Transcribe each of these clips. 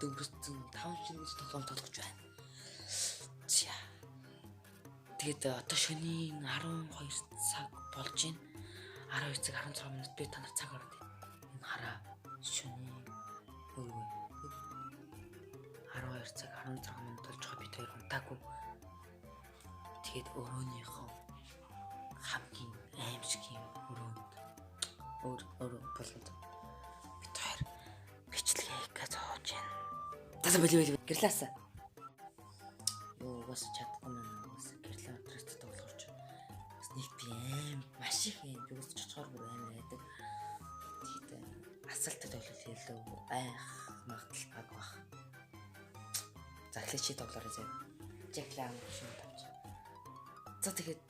өнгөрсөн 5 жилийн тоглоом тоглож байна. За. Тэгээд одоо шөнийн 12 цаг болж байна. 12 цаг 16 минут би танаар цаг ороод байна. Энэ хараа шөнийн 12 цаг 16 минут болж байгаа бид хоёр унтаагүй. Тэгээд өрөөнийхөө хамгийн аимшигын өрөөнд болоод бид хоёр бичлэгээ гэж зоож байна. Тасаа бэлээ гэрлээсаа. Угаас чадахгүй маань угаас гэрлээ өдрөөс тоглохорч. Бас нэг би маш их би угаас чочгоор бүр амар яадаг. Тэгээд асуултад ойлол хэлээ магадлал баг баг. За эхлэе тоглоорой зэ. Жаклам шин тавч. За тэгээд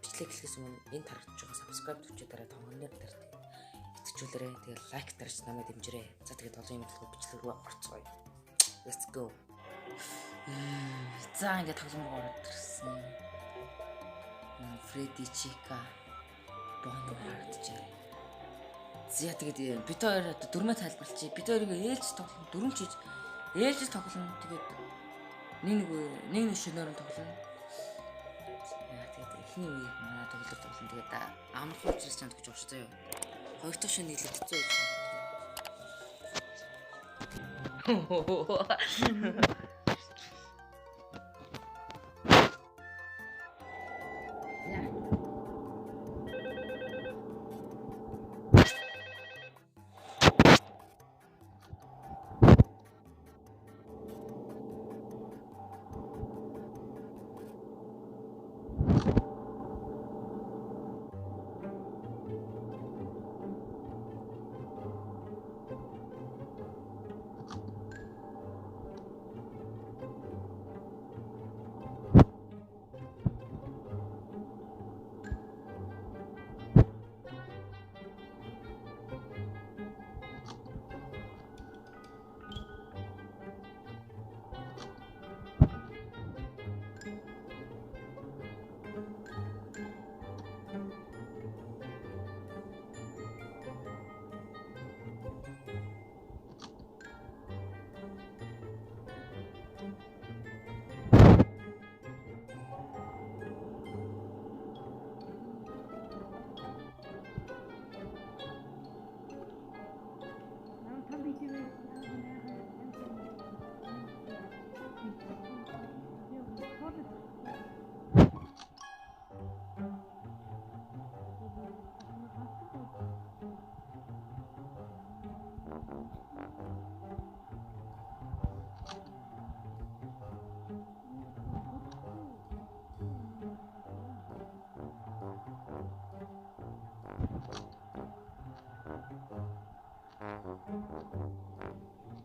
бичлэг хэлхээс өмнө энэ тарагдж байгаа subscribe төвчөө дараа тонгоноор дээр итгэжүүлээрэй. Тэгээд лайк дарж намайг дэмжээрэй. За тэгээд олон юм төлөв бичлэг рүү орцгоё. Let's go. За ингээд тоглоом руу ороод ирсэн. Фредди Чика бонд харагдчихэ. За тэгээд бид хоёр одоо дөрмөө тайлбарлчих. Бид хоёрыг ээлж тоглоно. Дөрөв чиж ээлж тоглоно. Тэгээд нэг шөнөөр нь тоглоно. Тэгээд эхний үеийг манай тоглолт тоглоно. Тэгээд амархан учраас чанд гэж уурч заяа. Хоёр дахь шөнө нийлээд хэцүү байж.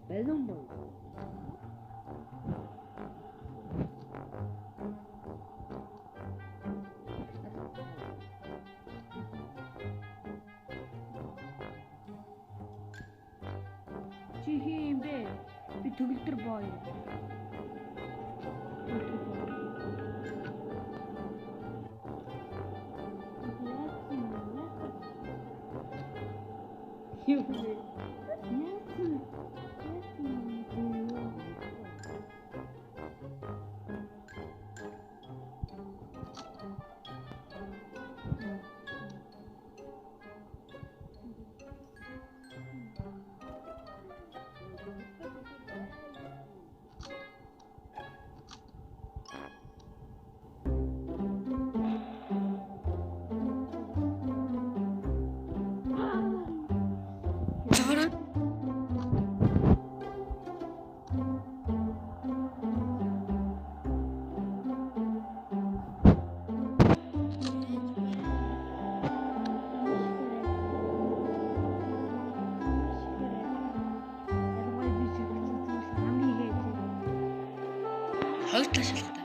Balloon boy. Чихим бэ. Би төгөлдөр боо. Юу вэ? Хоёр талаа шалгалтаа.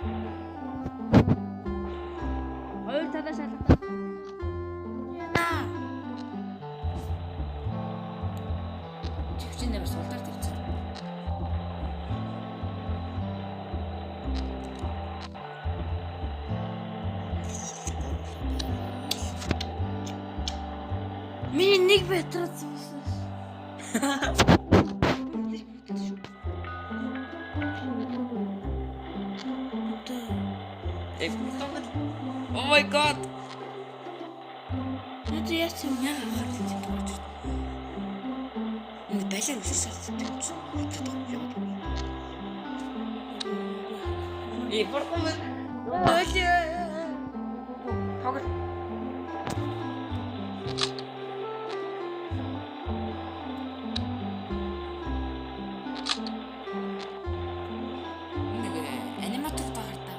Хоёр талаа шалгалтаа. Яна. Чихчин нэр суулгаар тавьчих. Миний нэг бэтрэц уусаа. Oh my god. Наад яасан юм яа гарч. Энэ балер үсэр салцдаг юм чинь. Порхом. Олё. Тоглол. Нэг аниматор таарта.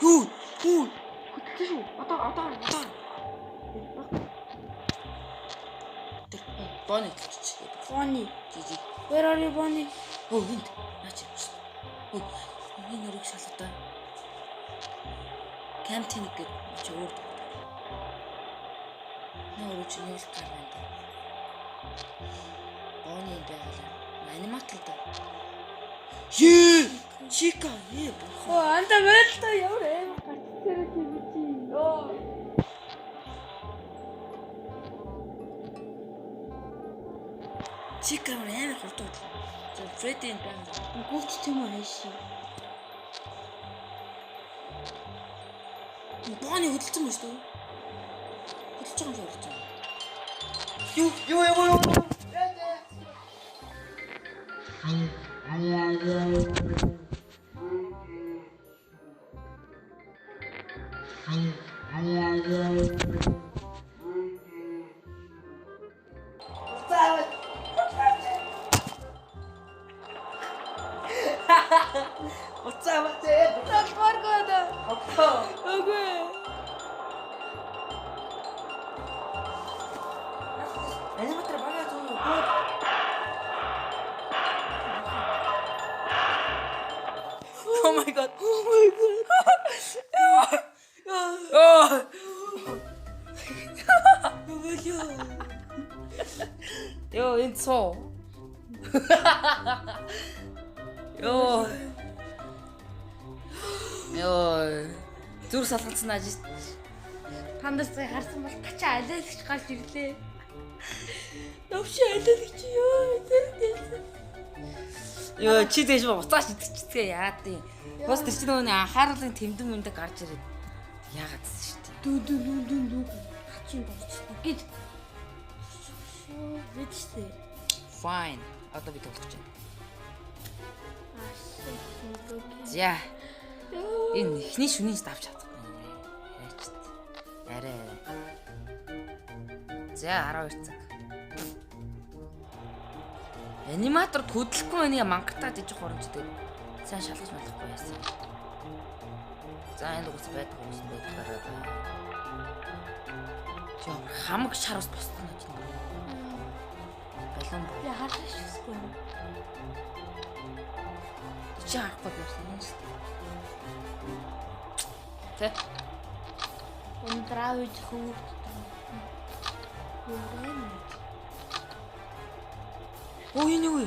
Хүү. Хөтлөө шүү. Одоо. Bonnie гэж. Bonnie. Жижиг. Where are you, Bonnie? Оо энд. Наач. Өө. Энэ нэрийг шалгатаа. Камтиник гэж чи өөр. Нөр чи нэг л гарна. Bonnie байгалаа. Аниматор да. Чика. Оо анда байл та ямар аим гарч ирэх юм чи. Оо. Чика амар хурдан. Фредди энэ байна. Гүч тийм үү хайши. Bonnie хөдөлсөн юм шүү дээ. Хөдөлж байгаа юм шиг. Юу. Аниматор багаа зөө. Oh my god. Йоо энэ цоо. Йоо. Зүр салгацсан ажиж. Тандас цай харсан бол гачаа алиалагч гарч ирлээ. Навши алиалагч Йоо чи дэж уцааш идчихээ яад юм. Бас тэр чинь нөгөө анхааруулгын тэмдэг мэндэг гарч ирээд яагаад гэсэн шүү дээ. Дүү хачин болчихсон. Гэт. Вичтэй. Fine. Одоо би тоглож байна. За. Энэ ихний шүнийг давж чадахгүй нэ. Яачт. Арай. За 12 цаг. Аниматор хөдлөхгүй нэг мангартаад ижих хоромжтой. Сайн шалгаж болохгүй яасан. За энэ үгс байдаг юм шиг байдаг. Жоо хамаг шар ус босдоо гэж юм. Балон. Я харах шигсгүй. Чи харахгүй байсан юм шүү дээ. Тэ. Ундравж хүү. Оо энэ юу вэ?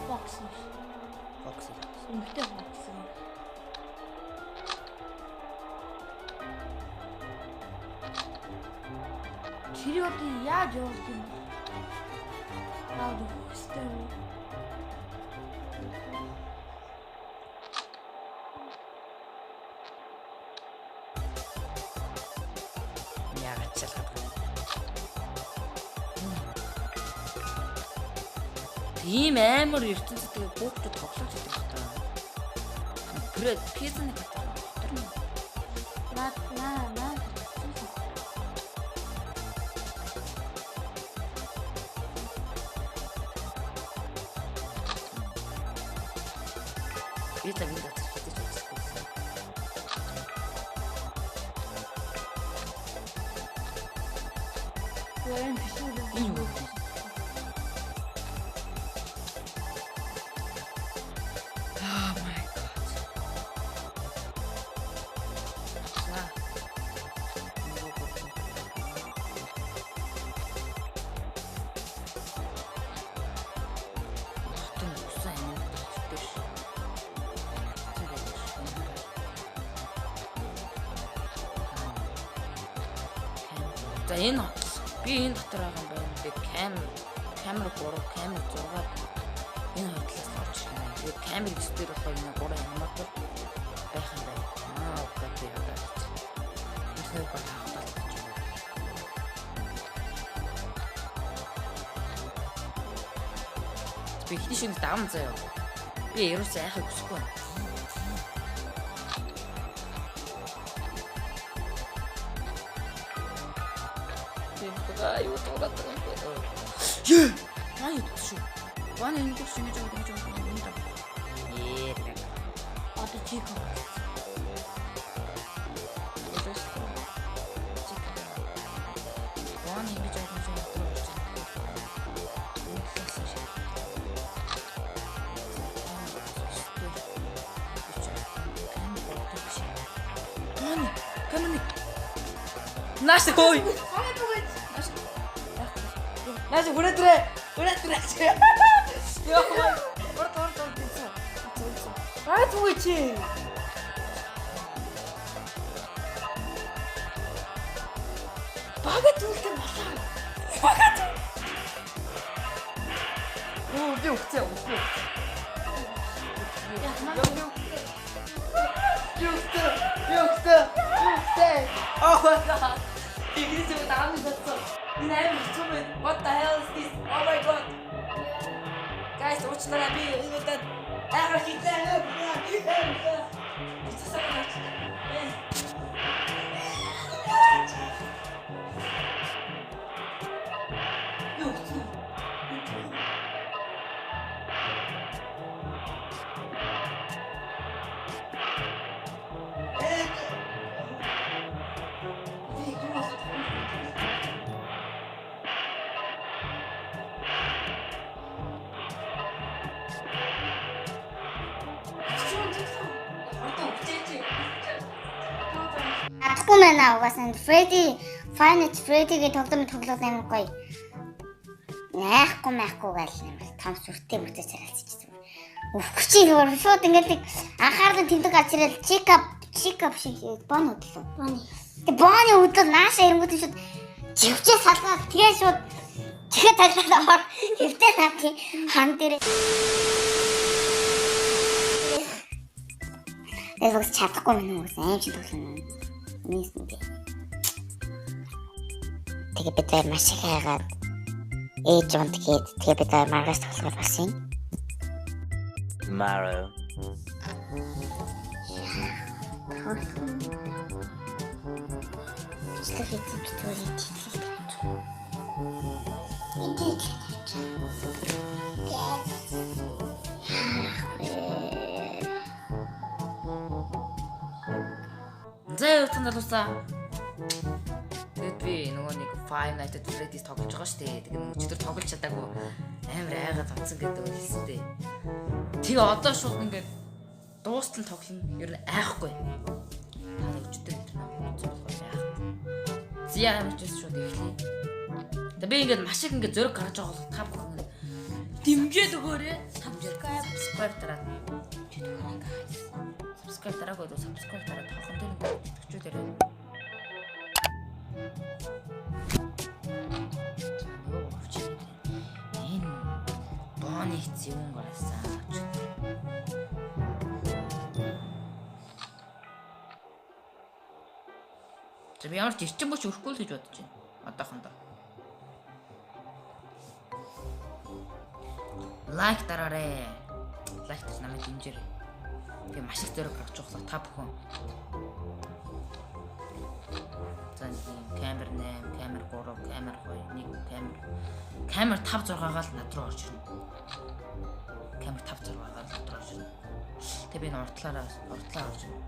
Fox. Сүмтэй Fox. Чири одоо яаж явах юм бэ? Наад хөстэй. Яагаад ч ялгаад. Тийм амар ертөнцийн хүүхдүүд тоглож байдаг та. Пред пизны батар. Наа. Это видно, что ты чувствуешь. Я не пишу. Oh my god. За энэ би энэ дотор байгаа юм байна. Би cam камер 3, камер 6 энэ хоёр талаас орж ирэх юм. Тэгээд камер 9 дээр болохоор энэ 3 аниматор байх юм байна. Окей би одоо энэ хоёр багтаалж байна. Би ихний шинэ даван заяа. Би ерөөсөө яхах хүсэхгүй байна. Юу таараад байгаа юм бэ? Яа! Ай шүү. Ван энэ гэж ингэж байгаа. Одоо чиг. Ван ингэж байгаа. Камни. Наш хой. Наш хүрээтрээ. Яа. Орд. Бай түгэй чи. Багат үлдэн болоо. Багат. Оо би өгцөө. Юхтэ. Oh my god. Игрись в там зацо. What the hell is this? Oh my god. Guys, уучлаарай би энэ дахиад хийлээ. Ахгүй мэнаа угаасаа Freddy Five Nights Freddy-гийн тоглоом амар гоё. Найхгүй гээл амар том сүртэй мөртөө царайлцчихсан. Өвчий зүгээр шууд ингээд анхаарлын тэмдэг гарч ирэл чикап шиг бон хөдлөө. Тэг боны хөдлөл нааша ирэнгүүт шууд живчээ салгаад тэгээ шууд тэгээ таглаад хэвтэй наати хан дээр. Эвгс чадахгүй мэн үгүй аим шиг тоглоно. Нийсмэ. Тэгээ бид маш их хайгаад ээж унд гээд тэгээ бид маргаас тоглох болсон. Tomorrow. Заа утсан залуусаа. Тэгэд би нөгөө нэг Five Nights at Freddy's тоглож байгаа шүү дээ. Тэгээ нөгөө өчигдөр тоглож чадаагүй амар айгаад авсан гэдэг үг хэлсэн дээ. Тэгээ одоо шууд ингээд дуустал тоглоно. Ер нь айхгүй. Та нэг өчигдөр намайг зөвлөж яах. Зяа амарчс шууд эхлэе. Тэгээ би ингээд маш их ингээд зөрөг гаргаж байгаа бол та бүхэн дэмжээд өгөөрэй. Subscribe дараад. Subscribe дараагүй бол subscribe дараад тохон дээр ингээд итгэжүүлээрэй. Энэ бооны хэц юм гарсан. Би ямар ч ирчин боч өрөхгүй л гэж бодож байна. Одоохондоо. Лайк дараарай. Лайк гэж намайг дэмжээрэй. Би маш их зөрөг гаргаж байгаа та бүхэн. За камер 8, камер 3, камер 2, 1 камер 5 6-гаал над руу орж ирнэ. Камер 5 6-гаал над руу орж ирнэ. Тэгээ би уртлаа орж ирнэ.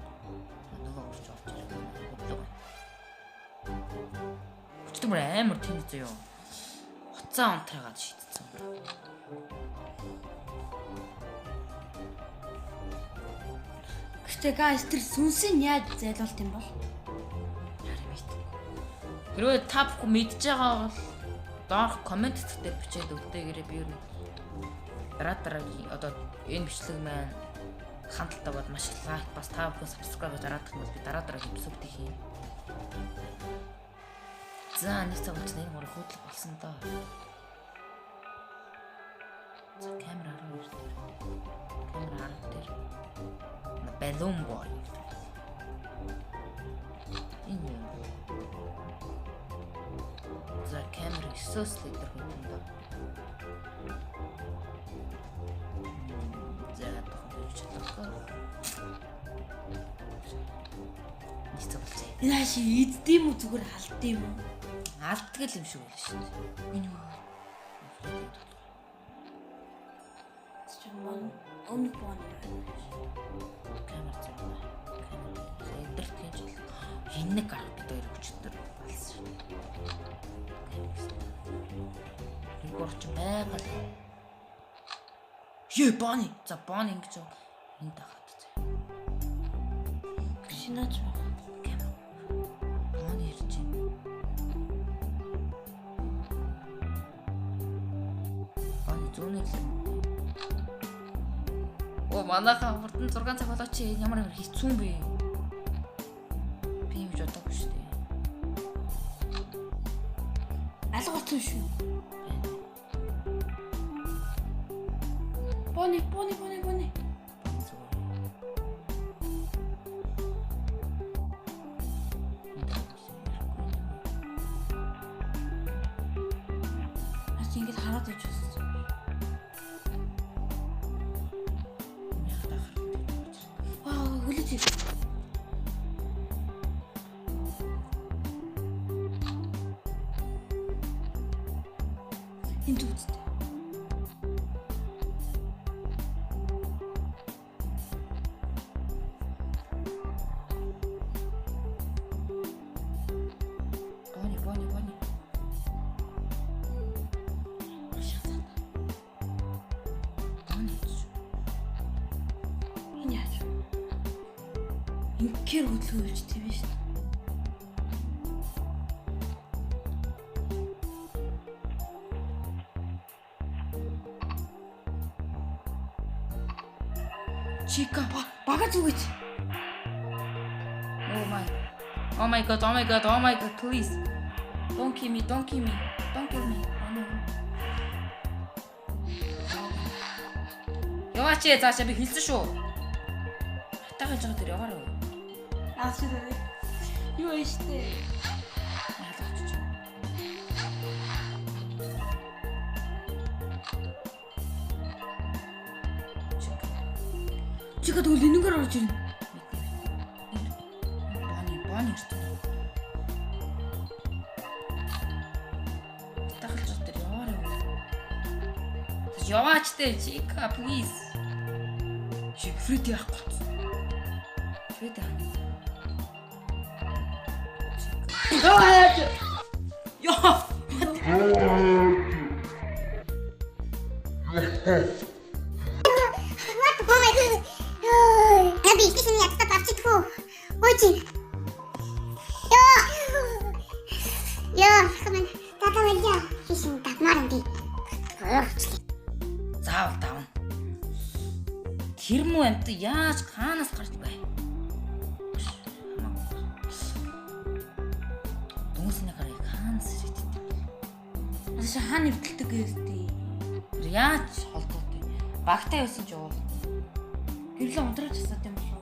Нөгөө орж ирнэ. Өчтөр амар тийм зөө. Хуцаа онтраагаад шийдсэн. Гэтэ guys тэр сүнсийг яаж зайлуулт юм бол? Хэрвээ та бүхэн мэдж байгаа бол доорх комент дээр бичээд өгдөөгээрэй би юу дараагийн одоо энэ бичлэг маань хандлтаа бод маш их лайк бас та бүхэн subscribe дараадах юм бол би дараагийн эпизод хийх юм. За нэг цаг үеч нэг мөр хөдөл болсон доо. За камер 12 дээр. Камер 10 дээр. Balloon boy. Энэ юу? За камер 9-оос л илэрх юм да. За тохиолж чадахгүй. Нийцүүлээ. Энэ хаши иддэм үү зүгээр халдсан юм уу? Алддаг л юм шиг байлаа шүү дээ. Энэ юу? Чамаа өмнө бооны камер зураг. Камер эдэрт гэж л энэ нэг арга бид хоёр өчтөр болсон шүү. Рекорд ч байгаа л. Ёо бооны. За бооны ингэж энэ тахад зэ. шинаач баг. Камер. Бооны ирж байна. Бооны зүүнэл. Оо манайха хурдан 6 цаг болоо чи ямар хэцүү юм бэ? Би юм бодоогүй шүү дээ. Алга болсон шүү. Бони. Аж ингэж хараад иж байсан. Вау, хүлээж ир. Энд үзтээ. Бони. Энэ яаж? Инкер хөдөлгөөлж тийм шүү. Чика бага зүгэж. Oh my god, please. Don't kill me. Oh no. Яваач заашаа би хэлсэн шүү. Хатаа гэж байгаа тэр яваарай. Аасраа. Юу ийштэй. Чика тэгвэл энэгээр орж ирнэ. Бони ирсэн. Дахиж тэр яваарай. Яваач тэ Чика, please. Чик Фреди яах гэж. Фреди. Яа. Наби, ты меня тут парчитку. Очень. Камен. Тата мэдээ. Хишин татмаар би. Заавал давна. Тэр муу амт яаж хаанаас гарч бай? Дүнсний гарыг хаанаас ирээд. Аш хаана нэвтэлдэг гэвтэй. Яаж холдоотой. Багтаа явсан ч явал. Гэрлээ ундраач хасаад юм болов.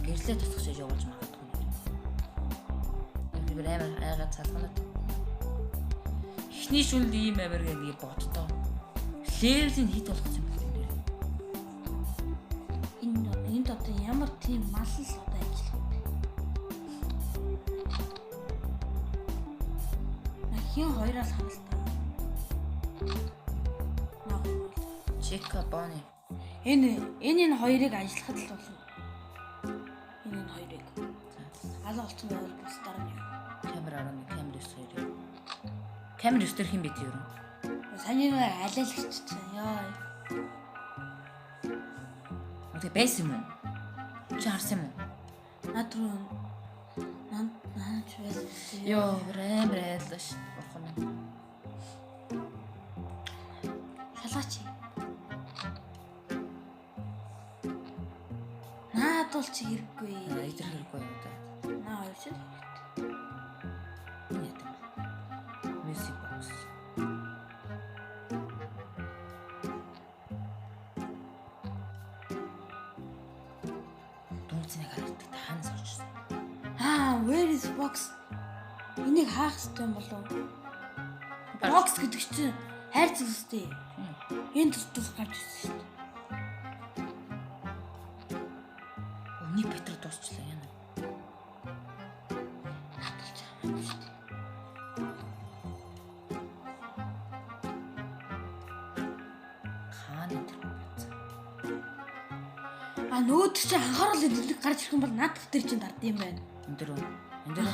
Гэрлээ тусгаж явуулж магадгүй. Би амар айгаа цалганаад. Эхний шүнд ийм амар гэдэг боддоо. Левлийн хит болгох юм байна. Энд одоо ямар тийм мал л одоо ажиллах вэ? Хин хоёроос харалтаа. Чика Бони. Энэ хоёрыг ажиллахад л болно. Энэ хоёрыг. Алга болсон байвал бас дараа нь. Камер 11, камер 9. Камер 9 дээр хэн бит юу? Саний алиалагч яа. Окей, байсан юм уу? Чи харсан юм уу? Над руу наач байсан. Йоо, брэйлаш. Охно. Шалаач. Наад бол чи хэрэггүй. Эдэр хэрэггүй юм да. Наа хоёр ч Нет. Music box. нэг харагддаг. Хаанаас орж ирсэн? Where is box? Энийг хаах хэрэгтэй юм болов? Box гэдэг чинь хайр цэцтэй. Энэ тус гарч ирсэн шүү дээ. Өний Петр дуусчлаа яана. Хаана тэр бац. Нөгөөд чи анхаарал илэрхийлэх гарч ирэх юм бол наад дээр чинь дардсан юм байна. Энд дэр үү? Энд дэр.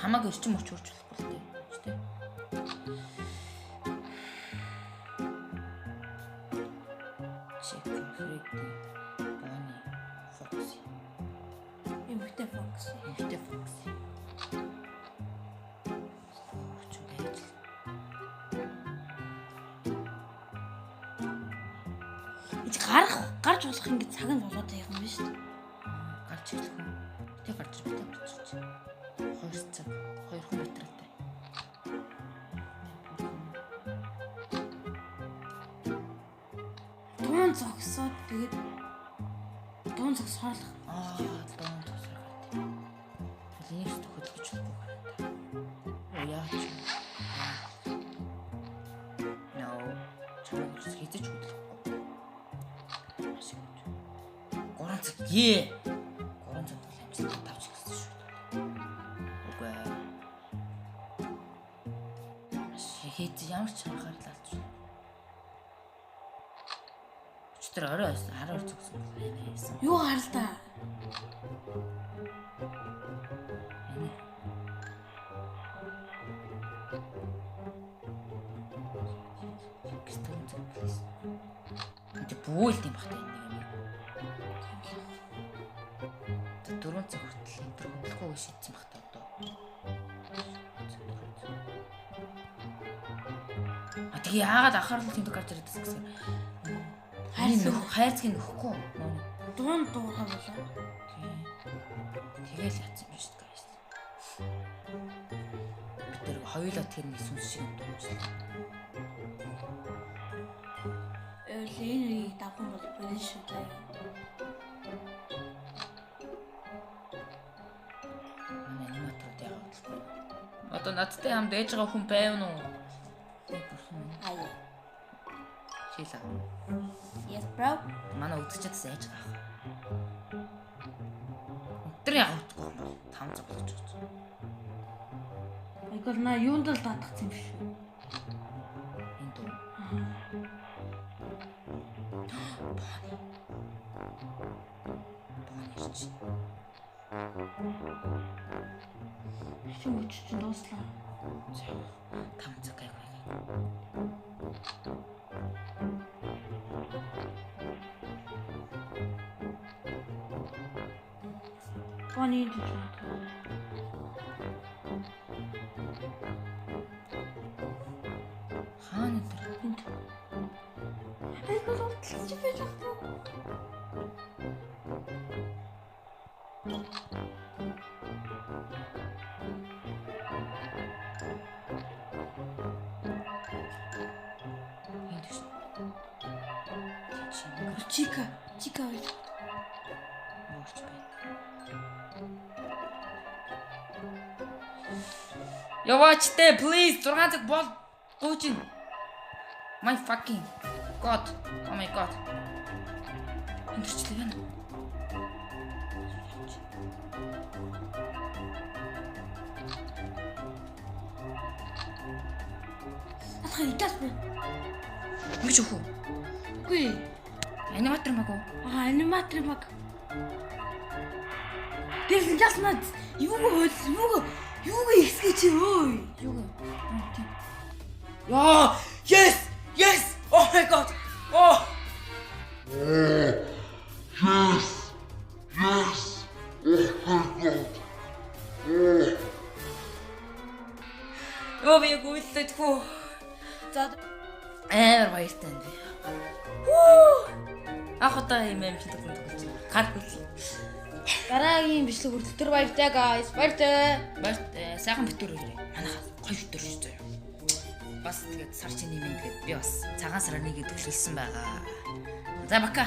Хамаагүй өрчим мөч урж болохгүй л дээ. Чек Фредди, Бонни, Фокси. Эмхтэй Фокси. Гарч болох ингэ цаг нь болоод байгаа юм биш үү? Гарч ирэх юм. Тэ гарч ирэх. 2 цаг 2 метртэй. Дуун зогсоод тэгээд дуун зогсоолох. Дуун зогсоод. Энийг ч хөдөлгөж болохгүй гараад. Яач. No. Чамд хийдэж хөдлөхгүй. Ашиг. 3 цаг. 3 цаг амжилт тавьчих гэсэн шүү. Хэд ямар ч анхаарал алдж байна. Өчтөр орой 12 цогсон байсан. Юу харал та? Тэ бүүүлт юм бахтай нэг юм. 4 цаг хүртэл энэ хөдлөхөө шийдсэн бахтай одоо. Тэгээ яагаад анхаарал тэмдэг гарч ирээд гэсэн. Хайрцгийг нөхгүй. Дуун дуурхаа болоо. Тэгэл яцсан юм шүү дээ. Бид тэр хоёулаа тэр нэг сүнс шиг юм дуусна. Энийг давхан бол биш шүү дээ. Манай аниматорд яагаад л. Одоо надтай хамт ээж байгаа хүн байв нь уу? Ая. Шила. Yes bro. Манай үдгчээс ээж байгаа. Өдөр явахгүй юм бол 5 цаг болж байгаа. Айгол на юунд л татгсан юм биш үү? Энэ дөө. Бонич. Чи мөч чинь дууслаа. 5 цаг гайгүй. Бонни дэж. Хаана тэр? Айгол утлаж байж байгаа. Чика байж. Морч бай. Яваачтай please 6 цаг бол гоочин. My fucking god. Oh my god. Интерчлээ байна. Атха идас бэ. Мич өхөө. Үгүй. Аниматор маг уу? Аниматор маг. Тэр яснаа юуг ихсгэж өө. Юу? Яа! Yes! Yes! Oh my god! Oh! Yes! Yes! Oh my god! Оо би гүйлдэхгүй. За баяртай би. Ах удаа юм шиг төгсөж. Гар хөл. Дараагийн бичлэг хүртэл баяртай guys. Баяртай. Сайхан битүүр ирээ. Манайха гоё битүүр шүү дээ. Бас тэгээд сар чиний минь тэгээд би бас цагаан сараа нэгэ төглөлсөн байгаа. За бака.